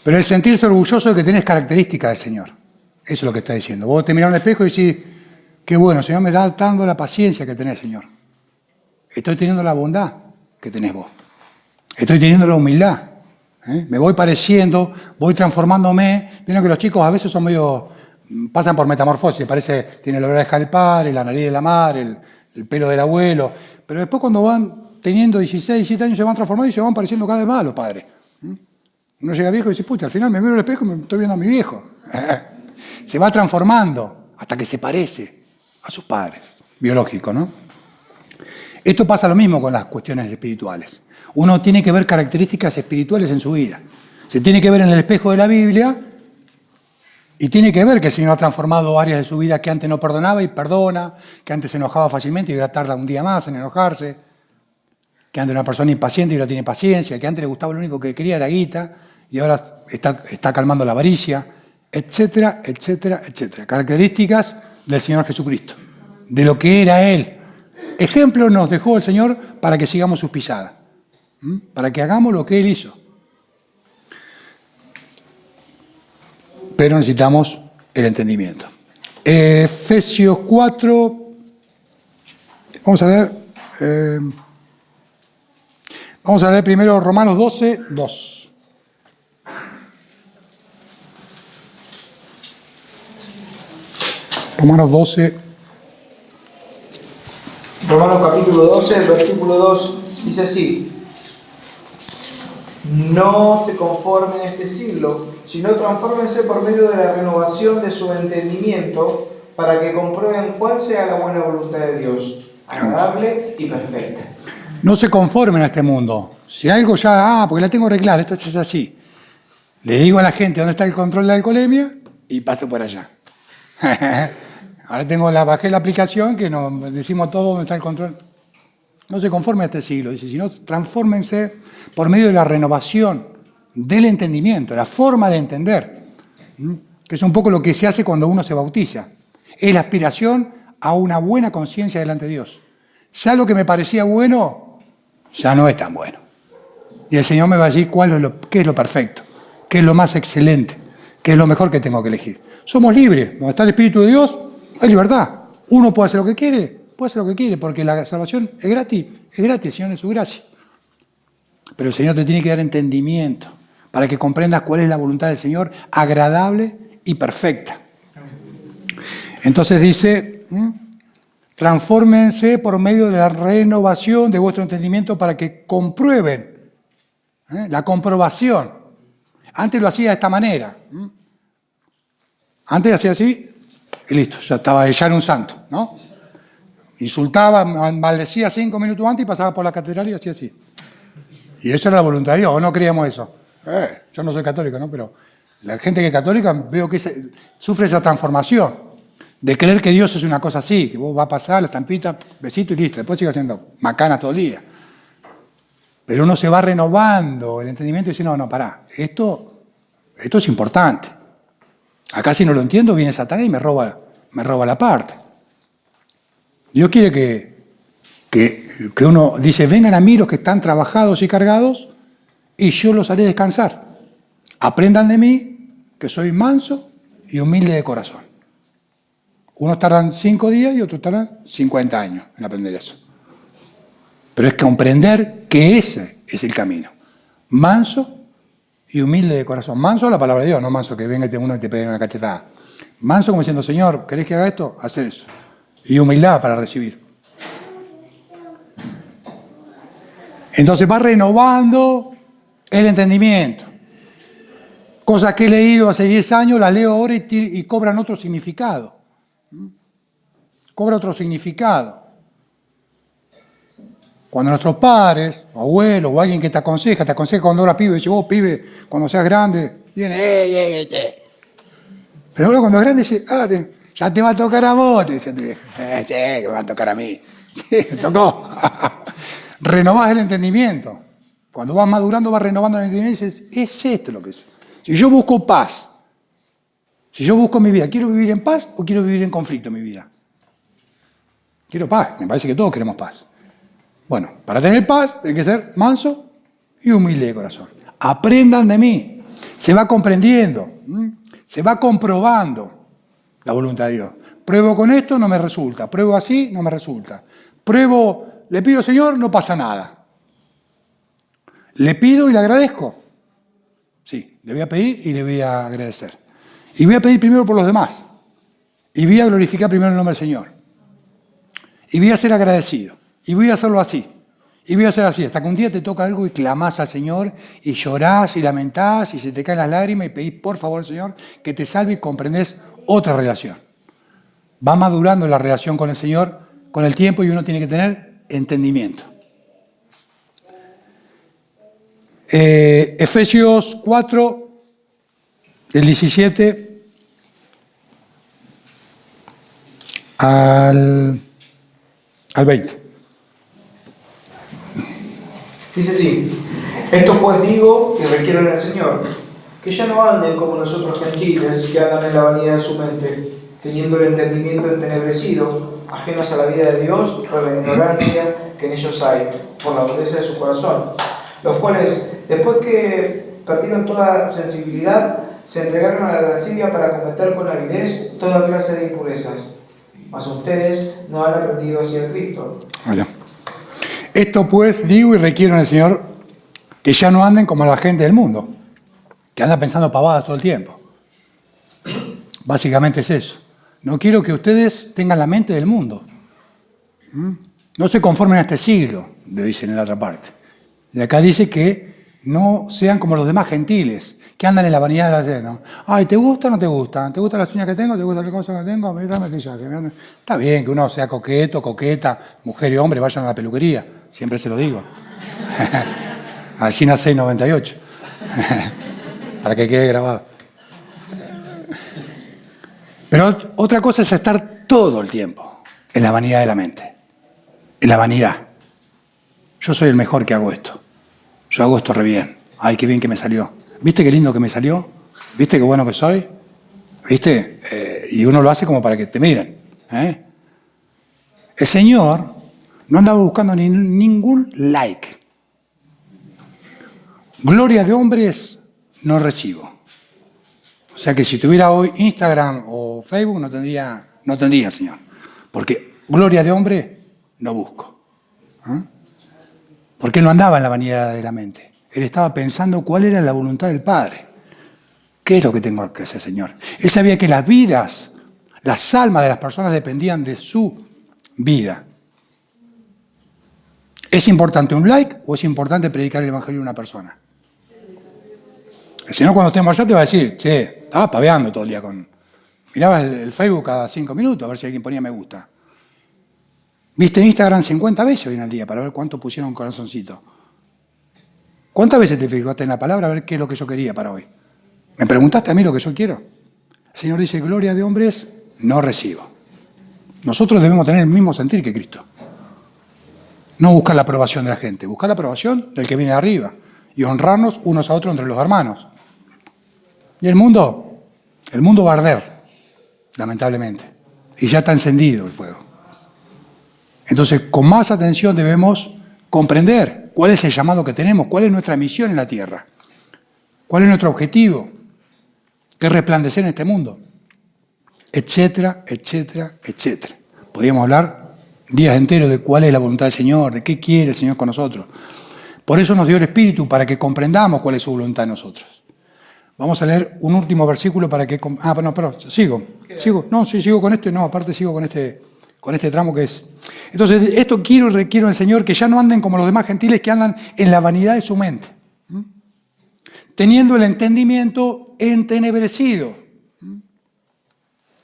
Pero el sentirse orgulloso de que tenés características del Señor. Eso es lo que está diciendo. Vos te mirás al espejo y decís, qué bueno, Señor, me está dando la paciencia que tenés, Señor. Estoy teniendo la bondad que tenés vos. Estoy teniendo la humildad. Me voy pareciendo, voy transformándome. Vieron que los chicos a veces son medio, pasan por metamorfosis. Parece, tiene la oreja del padre, la nariz de la madre, el pelo del abuelo. Pero después cuando van teniendo 16, 17 años se van transformando y se van pareciendo cada vez más a los padres. Uno llega viejo y dice, pucha, al final me miro al espejo y me estoy viendo a mi viejo. Se va transformando hasta que se parece a sus padres, biológico, ¿no? Esto pasa lo mismo con las cuestiones espirituales. Uno tiene que ver características espirituales en su vida. Se tiene que ver en el espejo de la Biblia y tiene que ver que el Señor ha transformado áreas de su vida que antes no perdonaba y perdona, que antes se enojaba fácilmente y ahora tarda un día más en enojarse, que antes era una persona impaciente y ahora tiene paciencia, que antes le gustaba lo único que quería era guita y ahora está calmando la avaricia, etcétera, etcétera, etcétera. Características del Señor Jesucristo, de lo que era Él. Ejemplo nos dejó el Señor para que sigamos sus pisadas, para que hagamos lo que Él hizo. Pero necesitamos el entendimiento. Efesios 4, vamos a leer primero Romanos 12, 2. Romanos 12. Romanos capítulo 12, versículo 2, dice así: no se conformen a este siglo, sino transfórmense por medio de la renovación de su entendimiento, para que comprueben cuál sea la buena voluntad de Dios, agradable y perfecta. No se conformen a este mundo. Si algo ya, porque la tengo re clara, esto es así. Le digo a la gente dónde está el control de la alcoholemia y paso por allá. Ahora bajé la aplicación que nos decimos todo dónde está el control. No se conformen a este siglo, dice, sino transfórmense por medio de la renovación del entendimiento, la forma de entender, que es un poco lo que se hace cuando uno se bautiza. Es la aspiración a una buena conciencia delante de Dios. Ya lo que me parecía bueno, ya no es tan bueno. Y el Señor me va a decir qué es lo perfecto, qué es lo más excelente, qué es lo mejor que tengo que elegir. Somos libres, donde está el Espíritu de Dios, hay libertad. Uno puede hacer lo que quiere, porque la salvación es gratis, el Señor es su gracia. Pero el Señor te tiene que dar entendimiento para que comprendas cuál es la voluntad del Señor, agradable y perfecta. Entonces dice, transfórmense por medio de la renovación de vuestro entendimiento para que comprueben, la comprobación. Antes lo hacía de esta manera. Antes hacía así y listo, ya era un santo, ¿no? Insultaba, maldecía 5 minutos antes y pasaba por la catedral y hacía así. Y eso era la voluntad de Dios, ¿o no creíamos eso? Yo no soy católico, ¿no? Pero la gente que es católica veo que sufre esa transformación. de creer que Dios es una cosa así, que vos vas a pasar la estampita, besito y listo, después sigue haciendo macanas todo el día. Pero uno se va renovando el entendimiento y dice, no, pará, esto es importante. Acá si no lo entiendo viene Satanás y me roba la parte. Dios quiere que uno dice, vengan a mí los que están trabajados y cargados y yo los haré descansar. Aprendan de mí que soy manso y humilde de corazón. Unos tardan 5 días y otros tardan 50 años en aprender eso. Pero es comprender que ese es el camino. Manso y humilde de corazón. Manso es la palabra de Dios, no manso que venga uno y te pegue una cachetada. Manso como diciendo, Señor, ¿querés que haga esto? Hacer eso. Y humildad para recibir. Entonces va renovando el entendimiento. Cosas que he leído hace 10 años, las leo ahora y cobran otro significado. Cobra otro significado. Cuando nuestros padres, o abuelos, o alguien que te aconseja cuando eras pibe, dice, vos pibe, cuando seas grande, viene, Pero ahora cuando es grande dice, ya te va a tocar a vos, te dice tu vieja. Que me va a tocar a mí. Sí, me tocó. Renovás el entendimiento. Cuando vas madurando, vas renovando el entendimiento y dices, es esto lo que es. Si yo busco paz, si yo busco mi vida, ¿quiero vivir en paz o quiero vivir en conflicto en mi vida? Quiero paz, me parece que todos queremos paz. Bueno, para tener paz hay que ser manso y humilde de corazón. Aprendan de mí. Se va comprendiendo, se va comprobando la voluntad de Dios. Pruebo con esto, no me resulta. Pruebo así, no me resulta. Pruebo, le pido Señor, no pasa nada. Le pido y le agradezco. Sí, le voy a pedir y le voy a agradecer. Y voy a pedir primero por los demás. Y voy a glorificar primero el nombre del Señor. Y voy a ser agradecido. Y voy a hacerlo así. Y voy a hacer así. Hasta que un día te toca algo y clamás al Señor y llorás y lamentás y se te caen las lágrimas y pedís por favor al Señor que te salve y comprendés otra relación. Va madurando la relación con el Señor con el tiempo y uno tiene que tener entendimiento. Efesios 4, del 17 al 20. Dice así, esto pues digo y requiero en el Señor, que ya no anden como nosotros gentiles, que andan en la vanidad de su mente, teniendo el entendimiento entenebrecido, ajenos a la vida de Dios por la ignorancia que en ellos hay, por la dureza de su corazón, los cuales, después que perdieron toda sensibilidad, se entregaron a la lascivia para cometer con avidez toda clase de impurezas. Mas ustedes no han aprendido hacia Cristo. Allá. Esto pues digo y requiero en el Señor que ya no anden como la gente del mundo, que anda pensando pavadas todo el tiempo. Básicamente es eso. No quiero que ustedes tengan la mente del mundo. No se conformen a este siglo, le dicen en la otra parte. Y acá dice que no sean como los demás gentiles, que andan en la vanidad de la gente. ¿No? Ay, ¿te gusta o no te gusta? ¿Te gustan las uñas que tengo? ¿Te gustan las cosas que tengo? Dame que ya. Está bien que uno sea coqueto, coqueta, mujer y hombre vayan a la peluquería. Siempre se lo digo. Alcina 698. Para que quede grabado. Pero otra cosa es estar todo el tiempo en la vanidad de la mente. En la vanidad. Yo soy el mejor que hago esto. Yo hago esto re bien. Ay, qué bien que me salió. ¿Viste qué lindo que me salió? ¿Viste qué bueno que soy? ¿Viste? Y uno lo hace como para que te miren. El Señor no andaba buscando ningún like. Gloria de hombres no recibo. O sea que si tuviera hoy Instagram o Facebook no tendría, Señor. Porque gloria de hombre no busco. Porque él no andaba en la vanidad de la mente. Él estaba pensando cuál era la voluntad del Padre. ¿Qué es lo que tengo que hacer, Señor? Él sabía que las vidas, las almas de las personas dependían de su vida. ¿Es importante un like o es importante predicar el Evangelio a una persona? El Señor cuando estemos allá te va a decir, che, estaba paveando todo el día miraba el Facebook cada 5 minutos a ver si alguien ponía me gusta. Viste Instagram 50 veces hoy en el día para ver cuánto pusieron corazoncito. ¿Cuántas veces te fijaste en la palabra a ver qué es lo que yo quería para hoy? ¿Me preguntaste a mí lo que yo quiero? El Señor dice, gloria de hombres no recibo. Nosotros debemos tener el mismo sentir que Cristo. No buscar la aprobación de la gente, buscar la aprobación del que viene de arriba y honrarnos unos a otros entre los hermanos. Y el mundo va a arder, lamentablemente, y ya está encendido el fuego. Entonces, con más atención debemos comprender cuál es el llamado que tenemos, cuál es nuestra misión en la tierra, cuál es nuestro objetivo, que es resplandecer en este mundo, etcétera, etcétera, etcétera. Podríamos hablar días enteros de cuál es la voluntad del Señor, de qué quiere el Señor con nosotros. Por eso nos dio el Espíritu, para que comprendamos cuál es su voluntad en nosotros. Vamos a leer un último versículo para que... sigo con esto, aparte sigo con este tramo que es... Entonces, esto quiero y requiero al Señor, que ya no anden como los demás gentiles que andan en la vanidad de su mente, teniendo el entendimiento entenebrecido.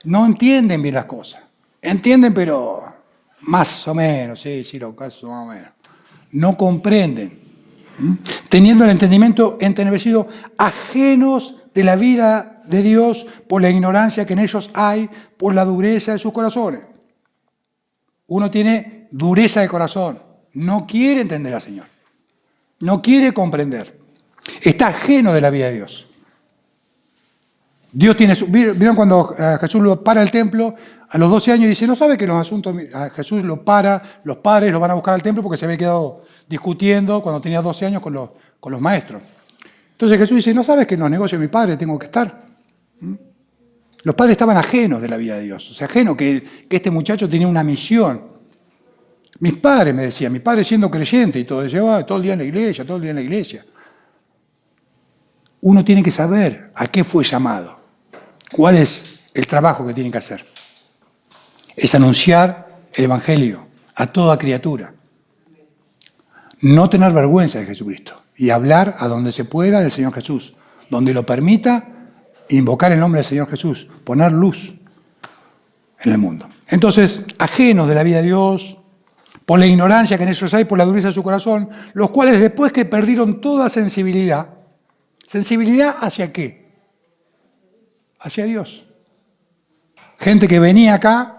No entienden bien las cosas. Entienden, pero más o menos, sí, lo caso más o menos. No comprenden. Teniendo el entendimiento entenebrecido, ajenos de la vida de Dios por la ignorancia que en ellos hay, por la dureza de sus corazones. Uno tiene dureza de corazón, no quiere entender al Señor, no quiere comprender, está ajeno de la vida de Dios. Dios tiene ¿vieron cuando Jesús lo para el templo a los 12 años y dice, no sabe que los asuntos, a Jesús lo para, los padres lo van a buscar al templo porque se había quedado discutiendo cuando tenía 12 años con los maestros. Entonces Jesús dice, no sabes que en los negocios de mi padre tengo que estar. Los padres estaban ajenos de la vida de Dios, o sea, ajenos que este muchacho tenía una misión. Mis padres me decían, mi padre siendo creyente y todo, llevaba todo el día en la iglesia, Uno tiene que saber a qué fue llamado, cuál es el trabajo que tiene que hacer. Es anunciar el Evangelio a toda criatura. No tener vergüenza de Jesucristo y hablar a donde se pueda del Señor Jesús, donde lo permita, invocar el nombre del Señor Jesús, poner luz en el mundo. Entonces, ajenos de la vida de Dios, por la ignorancia que en ellos hay, por la dureza de su corazón, los cuales después que perdieron toda sensibilidad, ¿sensibilidad hacia qué? Hacia Dios. Gente que venía acá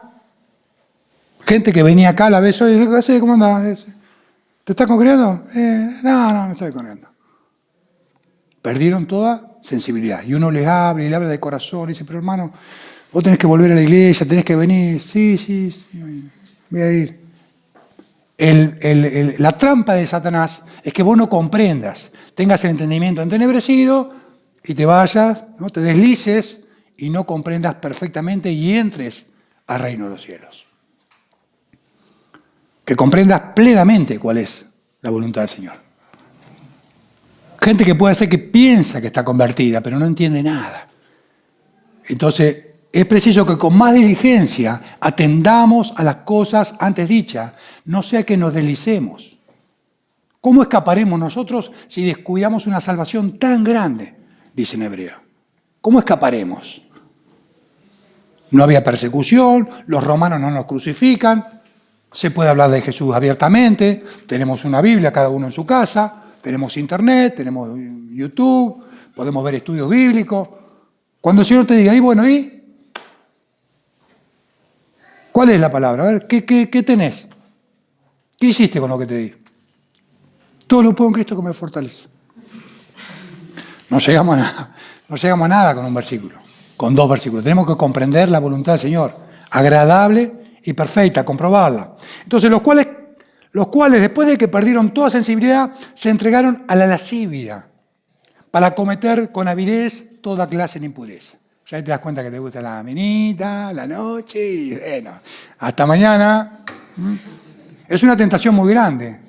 a la vez, oye, ¿cómo andás? ¿Te estás congregando? No estoy congregando. Perdieron toda sensibilidad. Y uno les habla y le habla de corazón y dice, pero hermano, vos tenés que volver a la iglesia, tenés que venir. Sí, voy a ir. La trampa de Satanás es que vos no comprendas, tengas el entendimiento entenebrecido y te vayas, ¿no? Te deslices y no comprendas perfectamente y entres al reino de los cielos. Que comprendas plenamente cuál es la voluntad del Señor. Gente que puede ser que piensa que está convertida, pero no entiende nada. Entonces, es preciso que con más diligencia atendamos a las cosas antes dichas, no sea que nos deslicemos. ¿Cómo escaparemos nosotros si descuidamos una salvación tan grande? Dice en Hebreo. ¿Cómo escaparemos? No había persecución, los romanos no nos crucifican, se puede hablar de Jesús abiertamente, tenemos una Biblia cada uno en su casa, tenemos internet, tenemos YouTube, podemos ver estudios bíblicos. Cuando el Señor te diga, ¿y? ¿Cuál es la palabra? A ver, ¿qué tenés? ¿Qué hiciste con lo que te di? Todo lo puedo en Cristo que me fortalece. No llegamos a nada con un versículo, con 2 versículos. Tenemos que comprender la voluntad del Señor, agradable y perfecta, comprobarla. Entonces, los cuales después de que perdieron toda sensibilidad, se entregaron a la lascivia para cometer con avidez toda clase de impureza. Ya te das cuenta que te gusta la minita, la noche y bueno, hasta mañana. Es una tentación muy grande.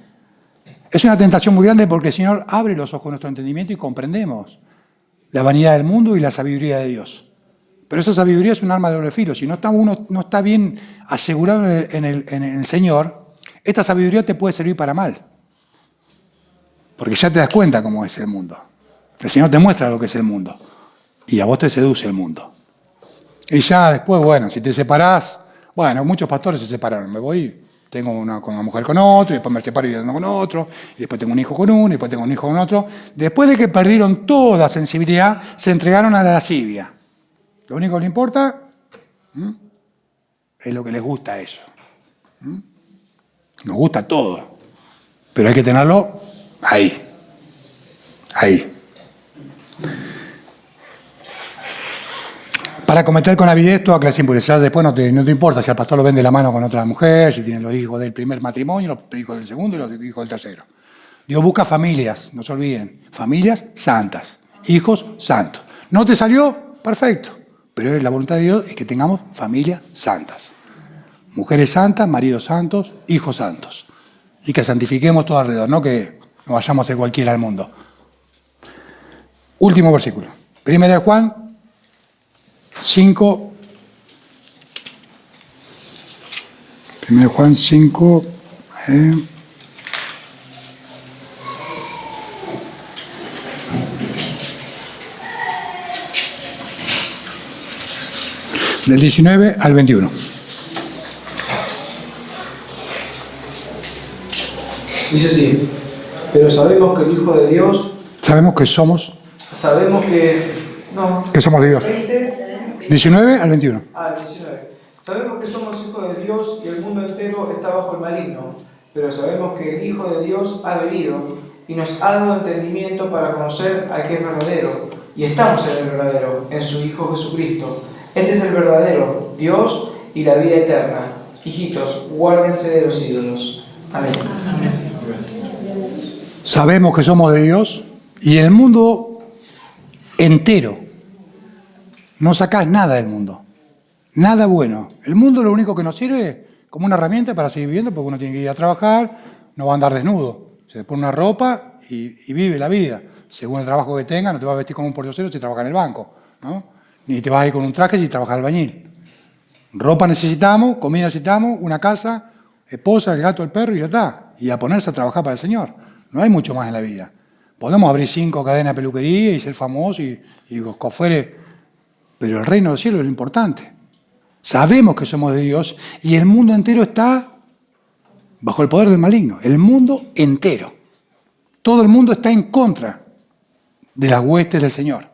Es una tentación muy grande porque el Señor abre los ojos de nuestro entendimiento y comprendemos la vanidad del mundo y la sabiduría de Dios. Pero esa sabiduría es un arma de doble filo. Si uno no está bien asegurado en el Señor, esta sabiduría te puede servir para mal. Porque ya te das cuenta cómo es el mundo. El Señor te muestra lo que es el mundo. Y a vos te seduce el mundo. Y ya después, bueno, si te separás, bueno, muchos pastores se separaron. Me voy, tengo una mujer con otro, y después me separo y ando con otro, y después tengo un hijo con uno, y después tengo un hijo con otro. Después de que perdieron toda sensibilidad, se entregaron a la lascivia. Lo único que le importa es lo que les gusta a eso. Nos gusta todo, pero hay que tenerlo ahí. Ahí. Para cometer con avidez toda clase de impureza. Después no te importa si el pastor lo ven de la mano con otra mujer, si tienen los hijos del primer matrimonio, los hijos del segundo y los hijos del tercero. Dios busca familias, no se olviden, familias santas, hijos santos. ¿No te salió? Perfecto. Pero la voluntad de Dios es que tengamos familias santas. Mujeres santas, maridos santos, hijos santos. Y que santifiquemos todo alrededor, no que nos vayamos a hacer cualquiera al mundo. Último versículo. 1 Juan 5. 1 Juan 5. Del 19 al 21. Dice así: pero sabemos que el Hijo de Dios... Sabemos que somos... Sabemos que... No. Que somos de Dios. 19 al 21. 19. Sabemos que somos hijos de Dios y el mundo entero está bajo el maligno, pero sabemos que el Hijo de Dios ha venido y nos ha dado entendimiento para conocer al que es verdadero, y estamos en el verdadero, en su Hijo Jesucristo. Este es el verdadero Dios y la vida eterna. Hijitos, guárdense de los ídolos. Amén. Sabemos que somos de Dios y el mundo entero. No sacás nada del mundo. Nada bueno. El mundo lo único que nos sirve como una herramienta para seguir viviendo, porque uno tiene que ir a trabajar, no va a andar desnudo. Se pone una ropa y vive la vida. Según el trabajo que tenga, no te vas a vestir como un pordiosero si trabajas en el banco, ¿no? Ni te vas a ir con un traje si trabajas albañil. Ropa necesitamos, comida necesitamos, una casa, esposa, el gato, el perro y ya está. Y a ponerse a trabajar para el Señor. No hay mucho más en la vida. Podemos abrir 5 cadenas de peluquería y ser famosos y los coferes, pero el reino de los cielos es lo importante. Sabemos que somos de Dios y el mundo entero está bajo el poder del maligno. El mundo entero. Todo el mundo está en contra de las huestes del Señor.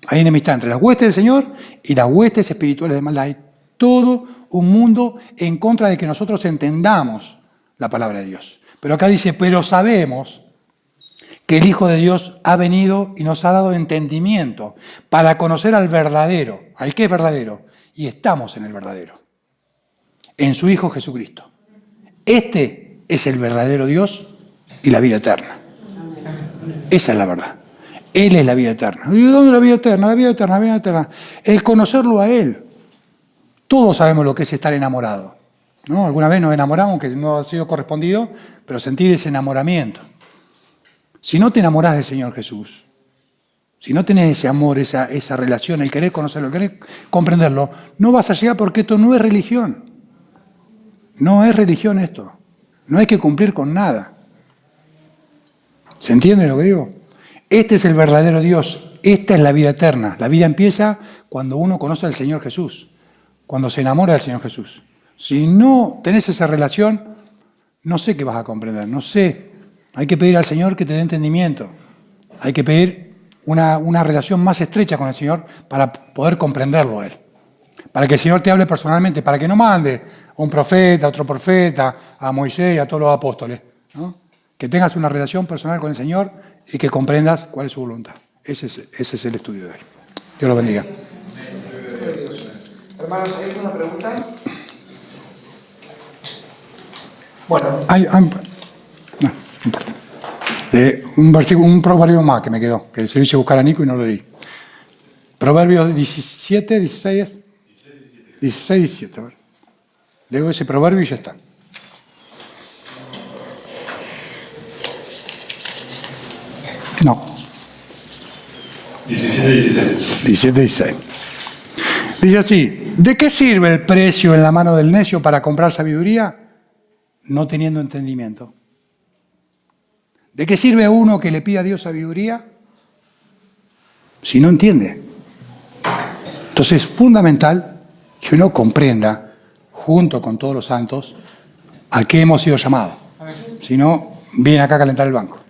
Hay enemistad entre las huestes del Señor y las huestes espirituales de maldad. Hay todo un mundo en contra de que nosotros entendamos la palabra de Dios. Pero acá dice, pero sabemos que el Hijo de Dios ha venido y nos ha dado entendimiento para conocer al verdadero, al que es verdadero, y estamos en el verdadero, en su Hijo Jesucristo. Este es el verdadero Dios y la vida eterna. Esa es la verdad. Él es la vida eterna. ¿Y dónde es la vida eterna? La vida eterna, la vida eterna. El conocerlo a Él. Todos sabemos lo que es estar enamorado, ¿no? Alguna vez nos enamoramos, aunque no ha sido correspondido, pero sentir ese enamoramiento. Si no te enamorás del Señor Jesús, si no tenés ese amor, esa relación, el querer conocerlo, el querer comprenderlo, no vas a llegar porque esto no es religión. No es religión esto. No hay que cumplir con nada. ¿Se entiende lo que digo? Este es el verdadero Dios. Esta es la vida eterna. La vida empieza cuando uno conoce al Señor Jesús, cuando se enamora del Señor Jesús. Si no tenés esa relación, no sé qué vas a comprender, no sé. Hay que pedir al Señor que te dé entendimiento. Hay que pedir una relación más estrecha con el Señor para poder comprenderlo a Él. Para que el Señor te hable personalmente, para que no mande a un profeta, a otro profeta, a Moisés y a todos los apóstoles, ¿no? Que tengas una relación personal con el Señor y que comprendas cuál es su voluntad. Ese es el estudio de hoy. Dios lo bendiga. Hermanos, ¿hay alguna pregunta? Bueno. No importa. Un proverbio más que me quedó, que se lo hice buscar a Nico y no lo leí. Proverbios 17, 16. 16, 17. A ver. Leo ese proverbio y ya está. No. 17, 16. 17, 16. Dice así: ¿de qué sirve el precio en la mano del necio para comprar sabiduría? No teniendo entendimiento. ¿De qué sirve a uno que le pida a Dios sabiduría si no entiende? Entonces es fundamental que uno comprenda, junto con todos los santos, a qué hemos sido llamados. Si no, viene acá a calentar el banco.